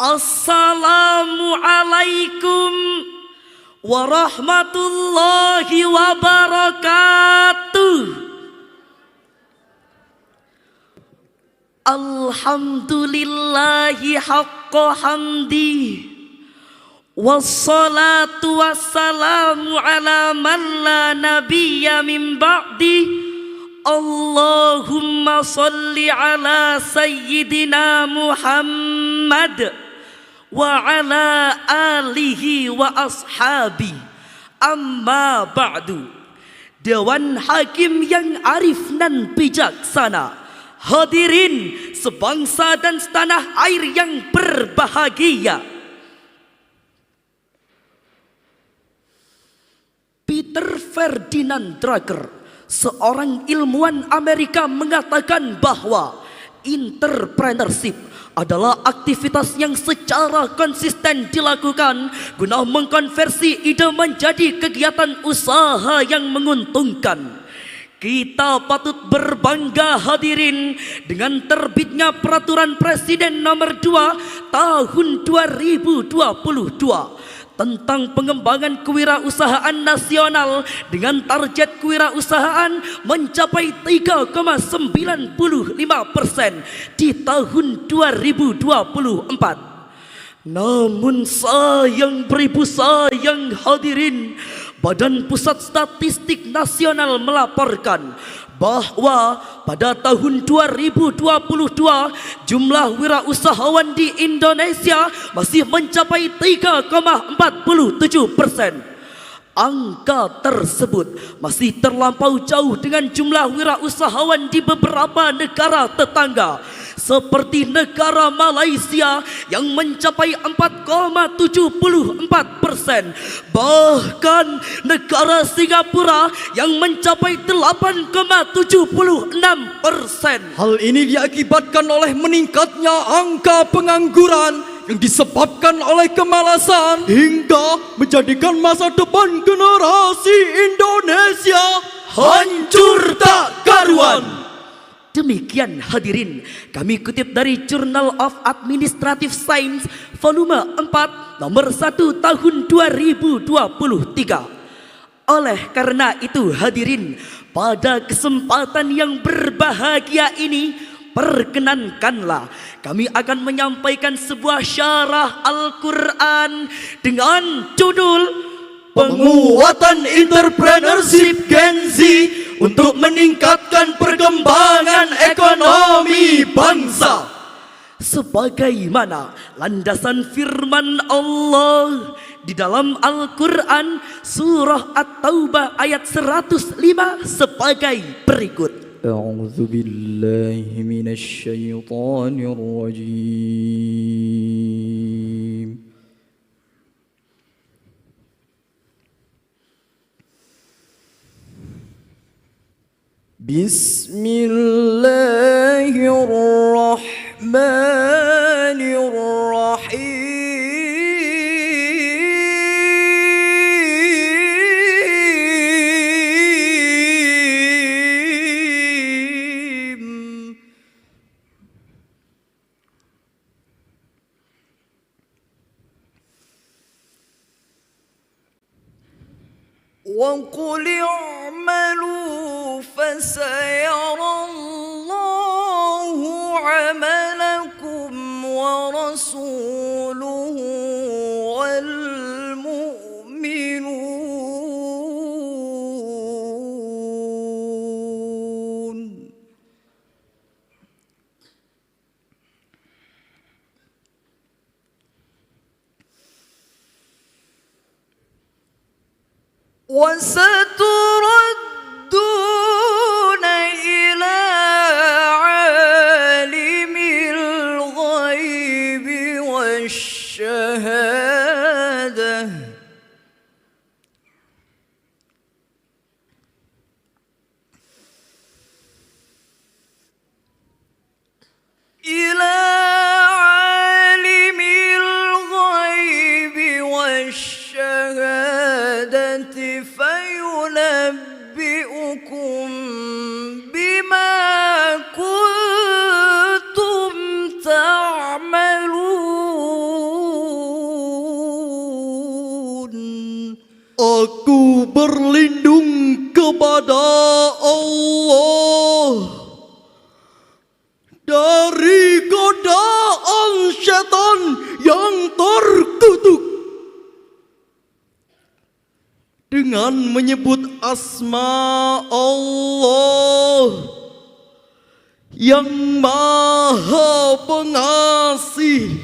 Assalamualaikum warahmatullahi wabarakatuh. Alhamdulillahi haqqa hamdi, wassalatu wassalamu ala man la nabiyya min ba'di. Allahumma salli ala sayyidina Muhammad wa ala alihi wa ashabi. Amma ba'du. Dewan Hakim yang arif dan bijaksana, hadirin sebangsa dan setanah air yang berbahagia. Peter Ferdinand Drucker, seorang ilmuwan Amerika, mengatakan bahwa entrepreneurship adalah aktivitas yang secara konsisten dilakukan guna mengkonversi ide menjadi kegiatan usaha yang menguntungkan. Kita patut berbangga hadirin dengan terbitnya Peraturan Presiden Nomor 2 Tahun 2022 tentang pengembangan kewirausahaan nasional dengan target kewirausahaan mencapai 3,95% di tahun 2024. Namun sayang beribu sayang hadirin, Badan Pusat Statistik Nasional melaporkan bahwa pada tahun 2022 jumlah wirausahawan di Indonesia masih mencapai 3,47%. Angka tersebut masih terlampau jauh dengan jumlah wirausahawan di beberapa negara tetangga seperti negara Malaysia yang mencapai 4,74%, bahkan negara Singapura yang mencapai 8,76%. Hal ini diakibatkan oleh meningkatnya angka pengangguran yang disebabkan oleh kemalasan hingga menjadikan masa depan generasi Indonesia hancur tak karuan. Demikian hadirin, kami kutip dari Journal of Administrative Science volume 4 nomor 1 tahun 2023. Oleh karena itu hadirin, pada kesempatan yang berbahagia ini, perkenankanlah kami akan menyampaikan sebuah syarah Al-Quran dengan judul Penguatan Entrepreneurship Gen Z untuk meningkatkan perkembangan ekonomi bangsa. Sebagaimana landasan firman Allah di dalam Al-Quran surah At-Taubah ayat 105 sebagai berikut. A'udzu billahi minasy syaithanir rajim. Bismillahirrahmanirrahim. Wa qul i'malu fasayara Allahu 'amalakum wa rasuluhu wal mu'minun. وستردون إلى عالم الغيب والشهادة إلى عالم الغيب والشهادة فينبئكم بما كنتم تعملون. berlindung kepada Allah dari godaan syaitan yang terkutuk dengan menyebut asma Allah yang Maha Pengasih,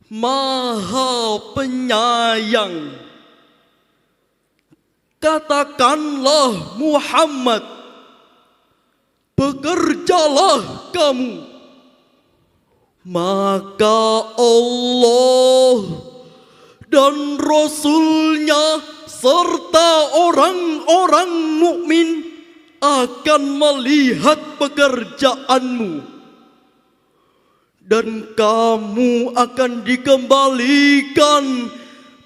Maha Penyayang. Katakanlah Muhammad, bekerjalah kamu. Maka Allah dan Rasul-Nya serta orang-orang mukmin akan melihat pekerjaanmu, dan kamu akan dikembalikan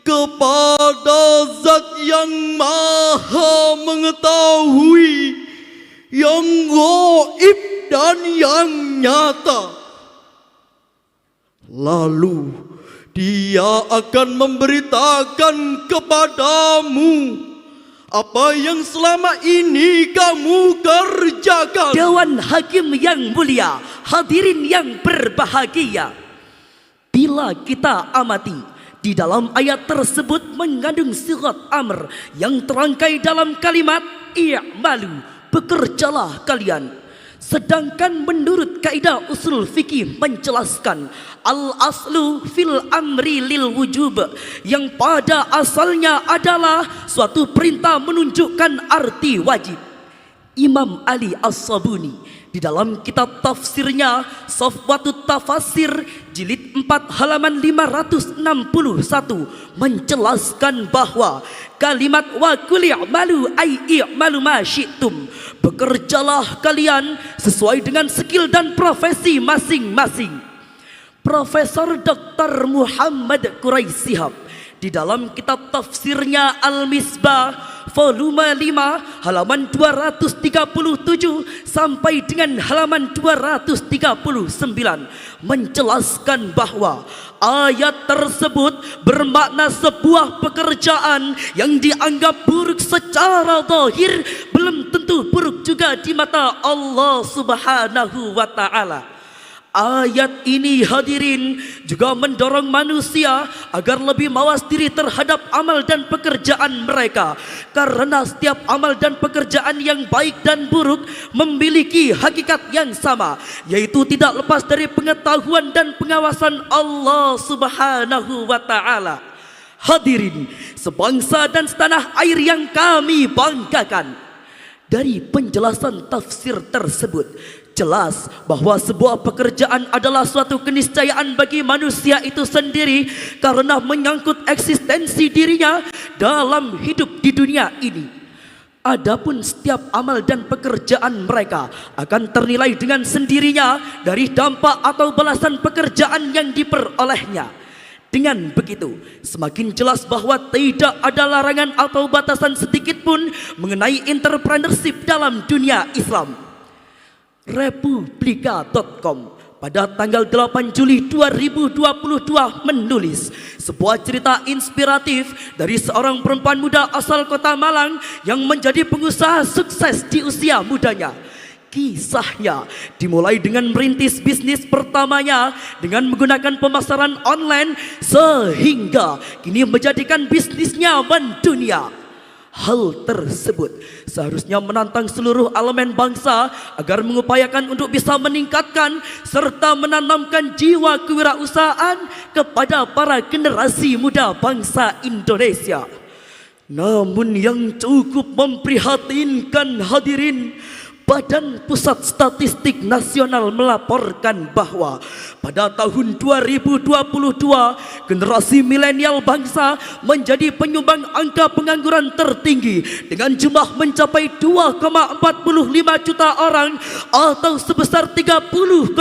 kepada Zat yang Maha Mengetahui, yang gaib dan yang nyata. Lalu Dia akan memberitakan kepadamu apa yang selama ini kamu kerjakan. Dewan Hakim yang mulia, hadirin yang berbahagia, bila kita amati, di dalam ayat tersebut mengandung sigat amr yang terangkai dalam kalimat i'malu, bekerjalah kalian. Sedangkan menurut kaidah usul fikih menjelaskan al-aslu fil amri lil wujub, yang pada asalnya adalah suatu perintah menunjukkan arti wajib. Imam Ali As-Sabuni di dalam kitab tafsirnya Safwatut Tafasir jilid 4 halaman 561 menjelaskan bahwa kalimat wa qul i'malu ay i'malu ma syi'tum, bekerjalah kalian sesuai dengan skill dan profesi masing-masing. Profesor Dr. Muhammad Quraisihab di dalam kitab tafsirnya Al-Misbah volume 5 halaman 237 sampai dengan halaman 239 menjelaskan bahwa ayat tersebut bermakna sebuah pekerjaan yang dianggap buruk secara zahir belum tentu buruk juga di mata Allah Subhanahu wa taala. Ayat ini hadirin juga mendorong manusia agar lebih mawas diri terhadap amal dan pekerjaan mereka, karena setiap amal dan pekerjaan yang baik dan buruk memiliki hakikat yang sama, yaitu tidak lepas dari pengetahuan dan pengawasan Allah Subhanahu wa taala. Hadirin sebangsa dan setanah air yang kami banggakan, dari penjelasan tafsir tersebut jelas bahwa sebuah pekerjaan adalah suatu keniscayaan bagi manusia itu sendiri karena menyangkut eksistensi dirinya dalam hidup di dunia ini. Adapun setiap amal dan pekerjaan mereka akan ternilai dengan sendirinya dari dampak atau balasan pekerjaan yang diperolehnya. Dengan begitu, semakin jelas bahwa tidak ada larangan atau batasan sedikit pun mengenai entrepreneurship dalam dunia Islam. Republika.com pada tanggal 8 Juli 2022 menulis sebuah cerita inspiratif dari seorang perempuan muda asal kota Malang yang menjadi pengusaha sukses di usia mudanya. Kisahnya dimulai dengan merintis bisnis pertamanya dengan menggunakan pemasaran online sehingga kini menjadikan bisnisnya mendunia. Hal tersebut seharusnya menantang seluruh elemen bangsa agar mengupayakan untuk bisa meningkatkan serta menanamkan jiwa kewirausahaan kepada para generasi muda bangsa Indonesia. Namun yang cukup memprihatinkan hadirin, Badan Pusat Statistik Nasional melaporkan bahwa pada tahun 2022 generasi milenial bangsa menjadi penyumbang angka pengangguran tertinggi dengan jumlah mencapai 2,45 juta orang atau sebesar 30,12%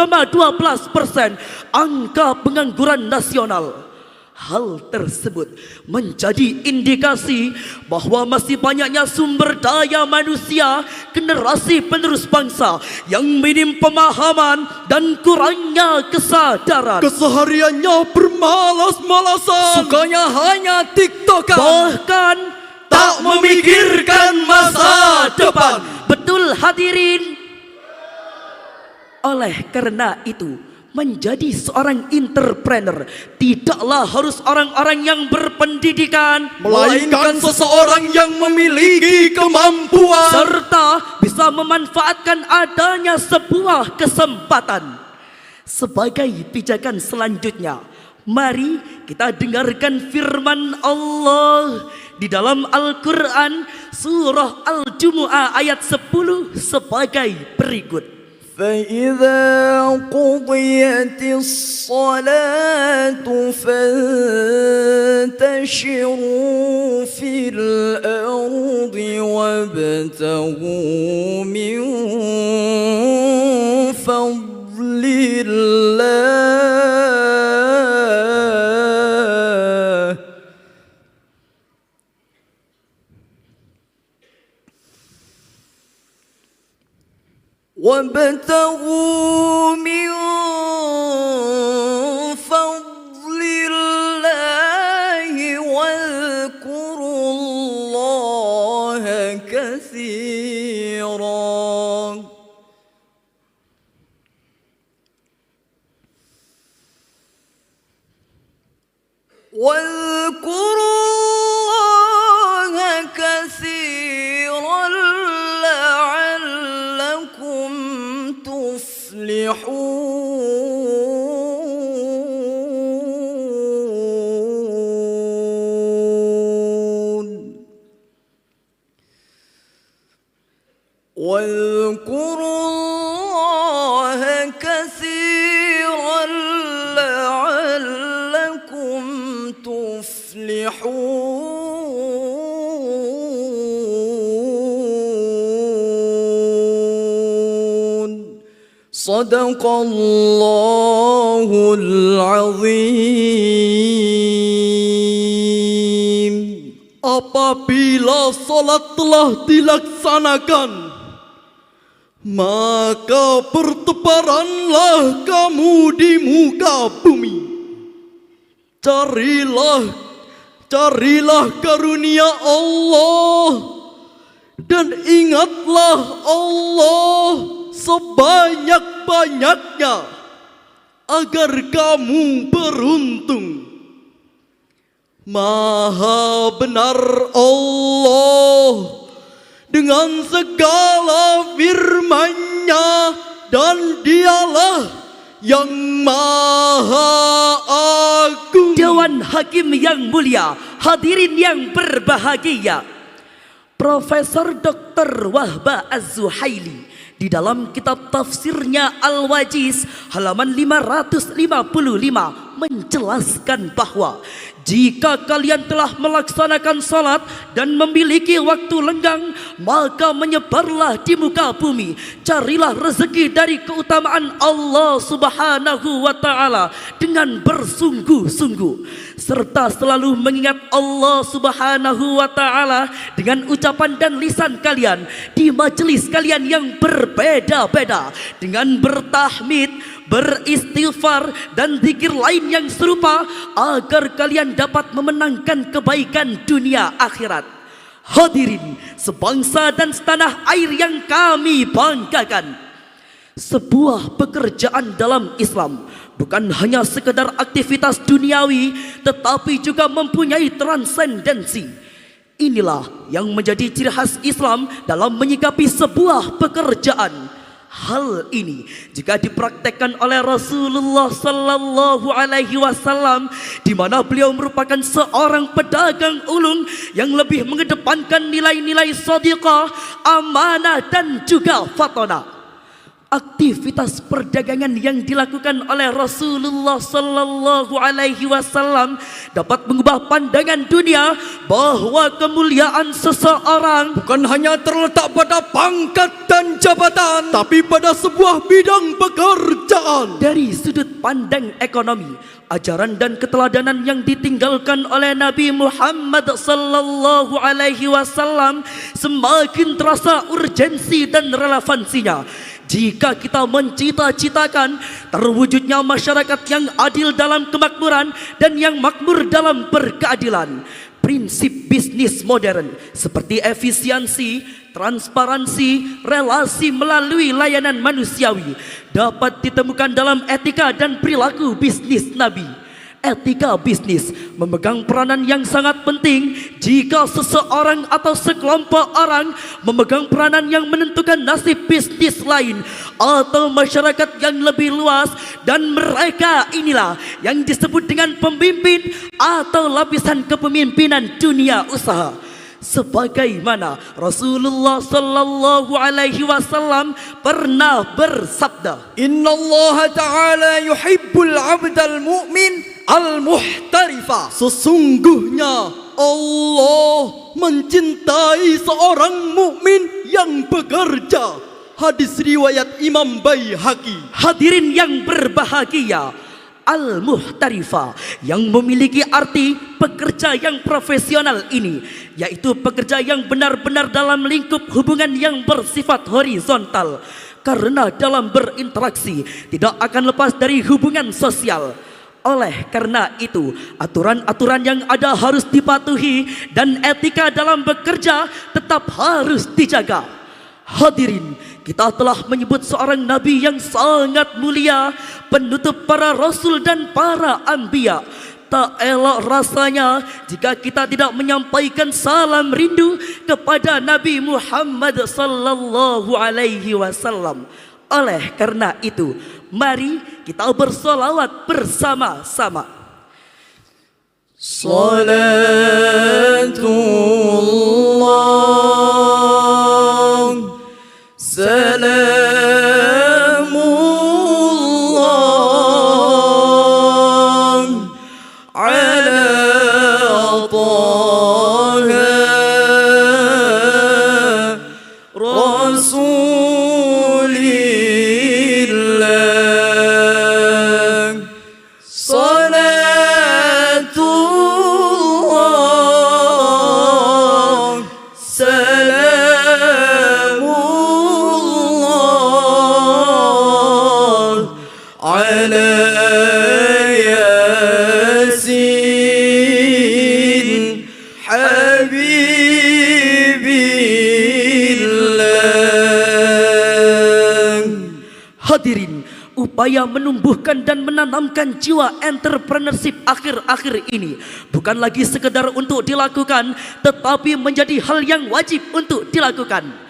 angka pengangguran nasional. Hal tersebut menjadi indikasi bahwa masih banyaknya sumber daya manusia generasi penerus bangsa yang minim pemahaman dan kurangnya kesadaran. Kesehariannya bermalas-malasan, sukanya hanya tiktokan, bahkan tak memikirkan masa depan. Betul hadirin. Oleh karena itu, menjadi seorang entrepreneur tidaklah harus orang-orang yang berpendidikan, Melainkan seseorang yang memiliki kemampuan serta bisa memanfaatkan adanya sebuah kesempatan. Sebagai pijakan selanjutnya, mari kita dengarkan firman Allah di dalam Al-Quran surah Al-Jumu'ah ayat 10 sebagai berikut. فإذا قضيت الصلاة فانتشروا في الأرض وابتغوا من فضل الله وابتغوا من فضل الله واذكروا الله كثيرا واذكروا الله كثيرا لعلكم تفلحون واذكروا الله كثيرا لعلكم تفلحون صدق الله العظيم. apabila salat telah dilaksanakan, maka bertebaranlah kamu di muka bumi. Carilah karunia Allah dan ingatlah Allah sebanyak-banyaknya agar kamu beruntung. Maha benar Allah dengan segala firman-Nya dan Dialah yang Maha Agung. Dewan Hakim yang mulia, hadirin yang berbahagia, Profesor Dr. Wahbah Az-Zuhaili di dalam kitab tafsirnya Al-Wajiz halaman 555 menjelaskan bahwa jika kalian telah melaksanakan salat dan memiliki waktu lenggang, maka menyebarlah di muka bumi, carilah rezeki dari keutamaan Allah Subhanahu wa Ta'ala dengan bersungguh-sungguh, serta selalu mengingat Allah Subhanahu wa Ta'ala dengan ucapan dan lisan kalian di majelis kalian yang berbeda-beda, dengan bertahmid, beristighfar dan zikir lain yang serupa, agar kalian dapat memenangkan kebaikan dunia akhirat. Hadirin sebangsa dan setanah air yang kami banggakan, sebuah pekerjaan dalam Islam bukan hanya sekedar aktivitas duniawi, tetapi juga mempunyai transendensi. Inilah yang menjadi ciri khas Islam dalam menyikapi sebuah pekerjaan. Hal ini jika dipraktekkan oleh Rasulullah Sallallahu Alaihi Wasallam, di mana beliau merupakan seorang pedagang ulung yang lebih mengedepankan nilai-nilai shadiqah, amanah dan juga fatona. Aktivitas perdagangan yang dilakukan oleh Rasulullah Sallallahu Alaihi Wasallam dapat mengubah pandangan dunia bahwa kemuliaan seseorang bukan hanya terletak pada pangkat dan jabatan, tapi pada sebuah bidang pekerjaan. Dari sudut pandang ekonomi, ajaran dan keteladanan yang ditinggalkan oleh Nabi Muhammad Sallallahu Alaihi Wasallam semakin terasa urgensi dan relevansinya. Jika kita mencita-citakan terwujudnya masyarakat yang adil dalam kemakmuran dan yang makmur dalam berkeadilan, prinsip bisnis modern seperti efisiensi, transparansi, relasi melalui layanan manusiawi dapat ditemukan dalam etika dan perilaku bisnis Nabi. Etika bisnis memegang peranan yang sangat penting jika seseorang atau sekelompok orang memegang peranan yang menentukan nasib bisnis lain atau masyarakat yang lebih luas, dan mereka inilah yang disebut dengan pemimpin atau lapisan kepemimpinan dunia usaha. Sebagaimana Rasulullah sallallahu alaihi wasallam pernah bersabda, Inna Allah Ta'ala yuhibbul abdal mu'min al-muhtarifa. Sesungguhnya Allah mencintai seorang mukmin yang bekerja. Hadis riwayat Imam Baihaqi. hadirin yang berbahagia, al-muhtarifa yang memiliki arti pekerja yang profesional ini, yaitu pekerja yang benar-benar dalam lingkup hubungan yang bersifat horizontal, karena dalam berinteraksi tidak akan lepas dari hubungan sosial. Oleh karena itu, aturan-aturan yang ada harus dipatuhi dan etika dalam bekerja tetap harus dijaga. Hadirin, kita telah menyebut seorang nabi yang sangat mulia, penutup para rasul dan para anbiya. Tak elok rasanya jika kita tidak menyampaikan salam rindu kepada Nabi Muhammad sallallahu alaihi wasallam. Oleh karena itu, mari kita bersolawat bersama-sama. Salatullah, salamullah ala Taha Rasulillah. Salatullah, salamullah ala Yasin Habibillah. Hadirin, upaya menumbuhkan dan menanamkan jiwa entrepreneurship akhir-akhir ini bukan lagi sekedar untuk dilakukan, tetapi menjadi hal yang wajib untuk dilakukan.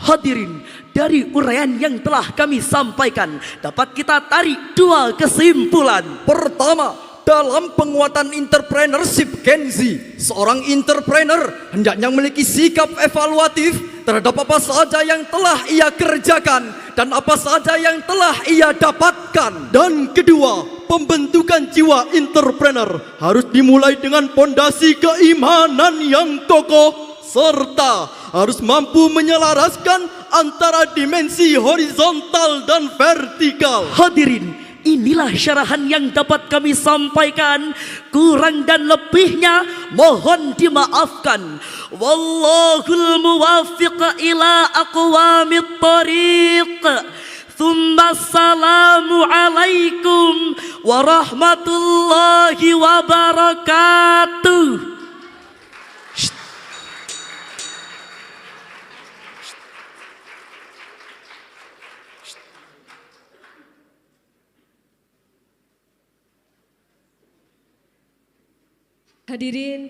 Hadirin, dari uraian yang telah kami sampaikan dapat kita tarik dua kesimpulan. Pertama, dalam penguatan entrepreneurship Gen Z, seorang entrepreneur hendaknya memiliki sikap evaluatif terhadap apa saja yang telah ia kerjakan dan apa saja yang telah ia dapatkan. Dan kedua, pembentukan jiwa entrepreneur harus dimulai dengan pondasi keimanan yang kokoh serta harus mampu menyelaraskan antara dimensi horizontal dan vertikal. Hadirin, inilah syarahan yang dapat kami sampaikan. Kurang dan lebihnya mohon dimaafkan. Wallahul muwaffiq ila aqwamit thariq. Tsumma assalamu alaikum warahmatullahi wabarakatuh. Hadirin